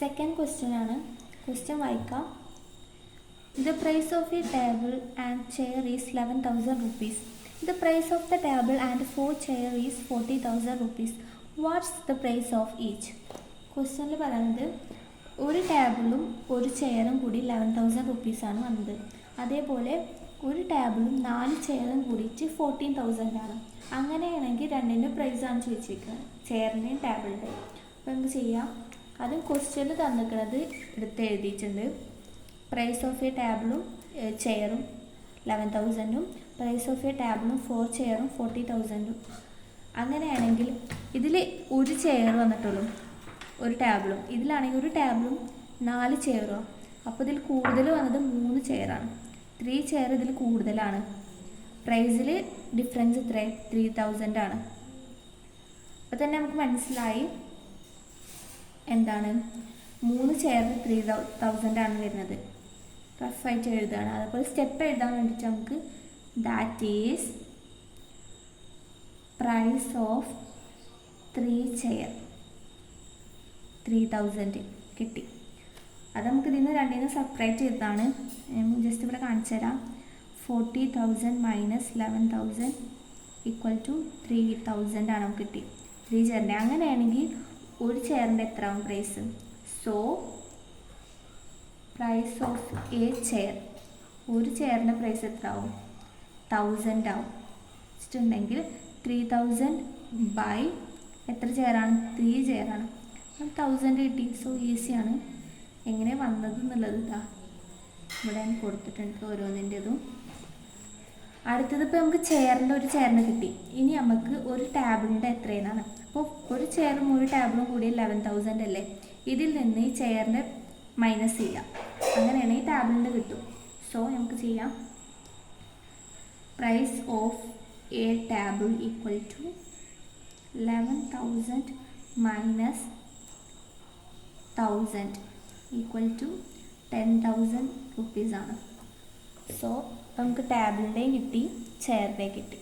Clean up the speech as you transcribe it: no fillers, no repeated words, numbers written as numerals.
Second question ആണ്. Question വായിക്കാം. The price of a table and chair is 11,000 rupees. The price of the table and 4 chair is 40,000 rupees. What's the price of each? ക്വസ്റ്റ്യനിൽ പറയുന്നത് ഒരു ടേബിളും ഒരു ചെയറും കൂടി 11,000 റുപ്പീസാണ് വന്നത്. അതേപോലെ ഒരു ടേബിളും 4 ചെയറും കൂടിയിട്ട് 14,000 ആണ്. അങ്ങനെയാണെങ്കിൽ രണ്ടിൻ്റെ പ്രൈസാണ് ചോദിച്ചിരിക്കുന്നത്, ചെയറിൻ്റെയും ടേബിളിൻ്റെയും. അപ്പോൾ നമുക്ക് ചെയ്യാം. അതും ക്വസ്റ്റ്യനിൽ തന്നിരിക്കുന്നത് എടുത്ത് എഴുതിയിട്ടുണ്ട്. പ്രൈസ് ഓഫ് എ ടേബിളും ചെയറും 11,000ഉം പ്രൈസ് ഓഫ് എ ടേബിളും 4 ചെയറും 40,000ഉം. അങ്ങനെയാണെങ്കിൽ ഇതിൽ ഒരു ചെയർ വന്നിട്ടുള്ളൂ, ഒരു ടേബിളും. ഇതിലാണെങ്കിൽ ഒരു ടേബിളും 4 ചെയറും. അപ്പോൾ ഇതിൽ കൂടുതൽ വന്നത് 3 ചെയറാണ്. 3 ചെയർ ഇതിൽ കൂടുതലാണ്. പ്രൈസിൽ ഡിഫറൻസ് എത്ര? 3,000 ആണ്. അപ്പോൾ തന്നെ നമുക്ക് മനസ്സിലായി എന്താണ് 3 ചെയറിന് 3,000 ആണ് വരുന്നത്. റഫായിട്ട് എഴുതുകയാണ്. അതുപോലെ സ്റ്റെപ്പ് എഴുതാൻ വേണ്ടിയിട്ട് നമുക്ക് that is price of 3 chair 3,000 കിട്ടി. അത് നമുക്ക് ഇതിന് രണ്ടിന് സെപ്പറേറ്റ് ചെയ്തതാണ്. ജസ്റ്റ് ഇവിടെ കാണിച്ചു തരാം. 40,000 മൈനസ് 11,000 ഈക്വൽ ടു 3,000 ആണ് നമുക്ക് കിട്ടി 3 ചെയറിൻ്റെ. അങ്ങനെയാണെങ്കിൽ ഒരു ചെയറിൻ്റെ എത്ര ആവും price? So price of a chair, ഒരു ചെയറിൻ്റെ പ്രൈസ് എത്ര ആവും? 1,000 ആവും. വെച്ചിട്ടുണ്ടെങ്കിൽ 3,000 ബൈ എത്ര ചെയറാണ്? 3 ചെയറാണ്. 1,000 കിട്ടി. സോ ഈസിയാണ്. എങ്ങനെ വന്നത് എന്നുള്ളത് ഇതാ ഇവിടെ കൊടുത്തിട്ടുണ്ട് ഓരോന്നിൻ്റെതും. അടുത്തത് ഇപ്പോൾ നമുക്ക് ചെയറിൻ്റെ ഒരു ചെയറിന് കിട്ടി. ഇനി നമുക്ക് ഒരു ടേബിളിൻ്റെ എത്രയെന്നാണ്. അപ്പോൾ ഒരു ചെയറും ഒരു ടേബിളും കൂടി 11,000 അല്ലേ. ഇതിൽ നിന്ന് ഈ ചെയറിൻ്റെ മൈനസ് ചെയ്യാം. അങ്ങനെയാണ് ഈ ടേബിളിൻ്റെ കിട്ടും. സോ നമുക്ക് ചെയ്യാം. Price of a table equal to 11,000 minus 1,000 equal to 10,000 റുപ്പീസാണ്. സോ നമുക്ക് ടേബിളിൻ്റെയും കിട്ടി, ചെയറിൻ്റെയും കിട്ടി.